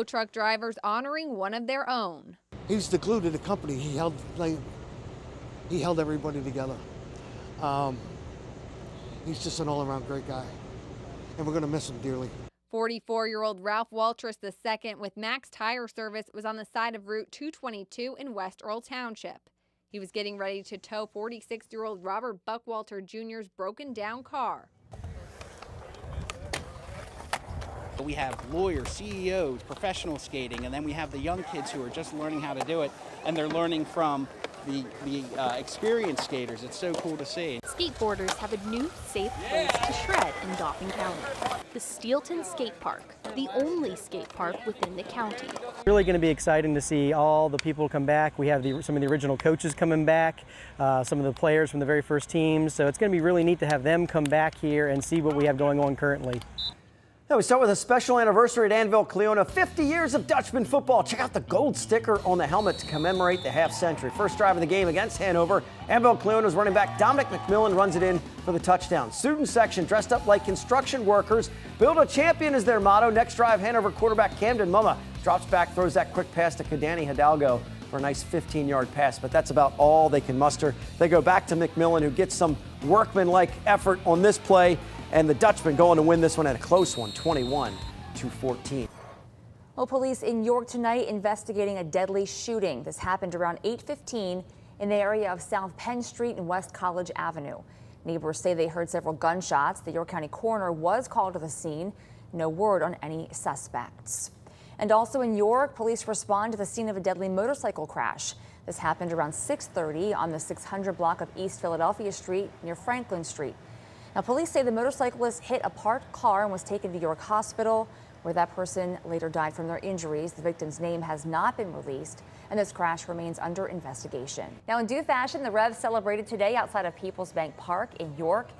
Truck drivers honoring one of their own. He's the glue to the company. He held everybody together. He's just an all-around great guy, and we're going to miss him dearly. 44-year-old Ralph Waltrus II with Max Tire Service was on the side of Route 222 in West Earl Township. He was getting ready to tow 46-year-old Robert Buckwalter Jr.'s broken-down car. We have lawyers, CEOs, professional skating, and then we have the young kids who are just learning how to do it, and they're learning from the experienced skaters. It's so cool to see. Skateboarders have a new safe place to shred in Dauphin County. The Steelton Skate Park, the only skate park within the county. Really going to be exciting to see all the people come back. We have some of the original coaches coming back, some of the players from the very first teams. So it's going to be really neat to have them come back here and see what we have going on currently. Now we start with a special anniversary at Anvil Cleona, 50 years of Dutchman football. Check out the gold sticker on the helmet to commemorate the half century. First drive of the game against Hanover, Anvil Cleona's running back Dominic McMillan runs it in for the touchdown. Student section dressed up like construction workers. Build a champion is their motto. Next drive, Hanover quarterback Camden Mumma drops back, throws that quick pass to Kadani Hidalgo for a nice 15-yard pass, but that's about all they can muster. They go back to McMillan, who gets some workman-like effort on this play. And the Dutchmen going to win this one at a close one, 21-14. Well, police in York tonight investigating a deadly shooting. This happened around 8:15 in the area of South Penn Street and West College Avenue. Neighbors say they heard several gunshots. The York County coroner was called to the scene. No word on any suspects. And also in York, police respond to the scene of a deadly motorcycle crash. This happened around 6:30 on the 600 block of East Philadelphia Street near Franklin Street. Now, police say the motorcyclist hit a parked car and was taken to York Hospital, where that person later died from their injuries. The victim's name has not been released, and this crash remains under investigation. Now, in due fashion, the Revs celebrated today outside of Peoples Bank Park in York.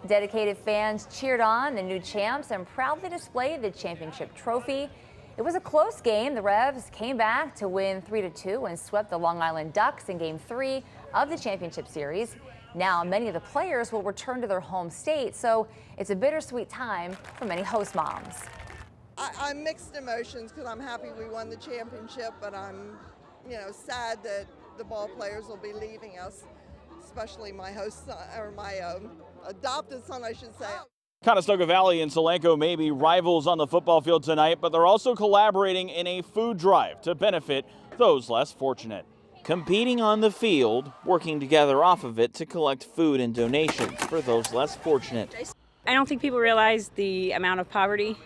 Dedicated fans cheered on the new champs and proudly displayed the championship trophy. It was a close game. The Revs came back to win 3-2 and swept the Long Island Ducks in Game 3 of the championship series. Now, many of the players will return to their home state, so it's a bittersweet time for many host moms. I'm mixed emotions because I'm happy we won the championship, but I'm, sad that the ball players will be leaving us, especially my host son, or my adopted son, I should say. Conestoga Valley and Solanco may be rivals on the football field tonight, but they're also collaborating in a food drive to benefit those less fortunate. Competing on the field, working together off of it to collect food and donations for those less fortunate. I don't think people realize the amount of poverty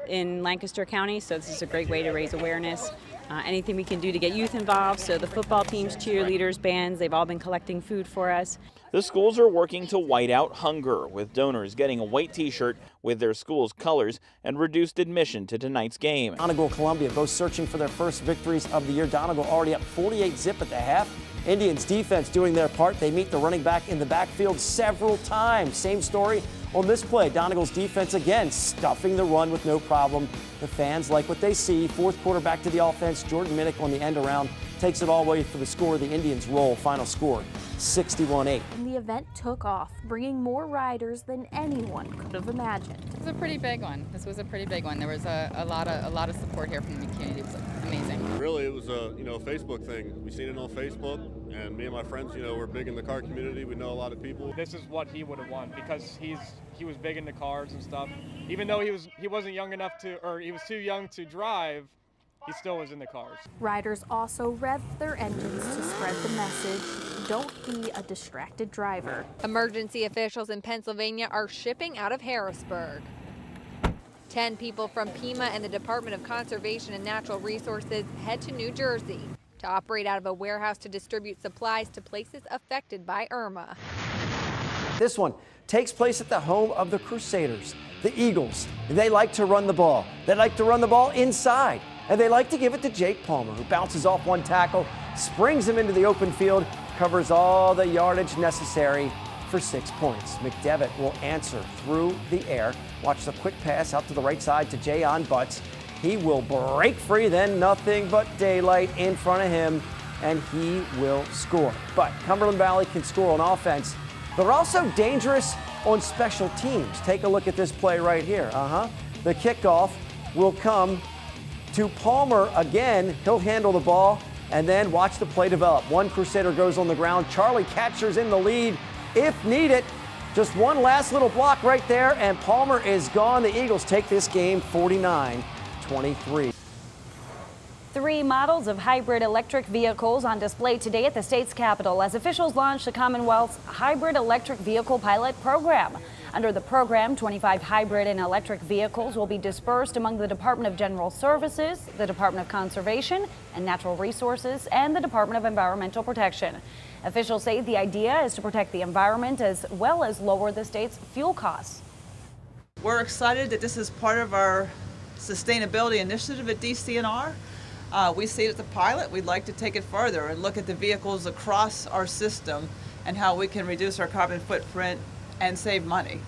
in Lancaster County, so this is a great way to raise awareness. Anything we can do to get youth involved, so the football teams, cheerleaders, bands, they've all been collecting food for us. The schools are working to white out hunger, with donors getting a white t-shirt with their school's colors and reduced admission to tonight's game. Donegal, Columbia, both searching for their first victories of the year. Donegal already up 48-zip at the half. Indians defense doing their part. They meet the running back in the backfield several times. Same story on this play. Donegal's defense again stuffing the run with no problem. The fans like what they see. Fourth quarter back to the offense. Jordan Minnick on the end around takes it all the way for the score. The Indians roll. Final score 61-8. And the event took off, bringing more riders than anyone could have imagined. It was a pretty big one. This was a pretty big one. There was a lot of support here from the community. It was amazing. Really, it was a Facebook thing. We seen it on Facebook, and me and my friends, we're big in the car community. We know a lot of people. This is what he would have won because he was big into cars and stuff. Even though he wasn't young enough to, or he was too young to drive, he still was in the cars. Riders also revved their engines to spread the message, don't be a distracted driver. Emergency officials in Pennsylvania are shipping out of Harrisburg. 10 people from Pima and the Department of Conservation and Natural Resources head to New Jersey to operate out of a warehouse to distribute supplies to places affected by Irma. This one takes place at the home of the Crusaders, the Eagles. They like to run the ball. They like to run the ball inside. And they like to give it to Jake Palmer, who bounces off one tackle, springs him into the open field, covers all the yardage necessary for 6 points. McDevitt will answer through the air. Watch the quick pass out to the right side to Jayon Butts. He will break free, then nothing but daylight in front of him, and he will score. But Cumberland Valley can score on offense. They're also dangerous on special teams. Take a look at this play right here. The kickoff will come to Palmer again. He'll handle the ball and then watch the play develop. One Crusader goes on the ground. Charlie Catcher's in the lead if needed. Just one last little block right there, and Palmer is gone. The Eagles take this game 49-23. 3 models of hybrid electric vehicles on display today at the state's capitol as officials launch the Commonwealth's Hybrid Electric Vehicle Pilot Program. Under the program, 25 hybrid and electric vehicles will be dispersed among the Department of General Services, the Department of Conservation and Natural Resources, and the Department of Environmental Protection. Officials say the idea is to protect the environment as well as lower the state's fuel costs. We're excited that this is part of our sustainability initiative at DCNR. We see it as a pilot. We'd like to take it further and look at the vehicles across our system and how we can reduce our carbon footprint and save money.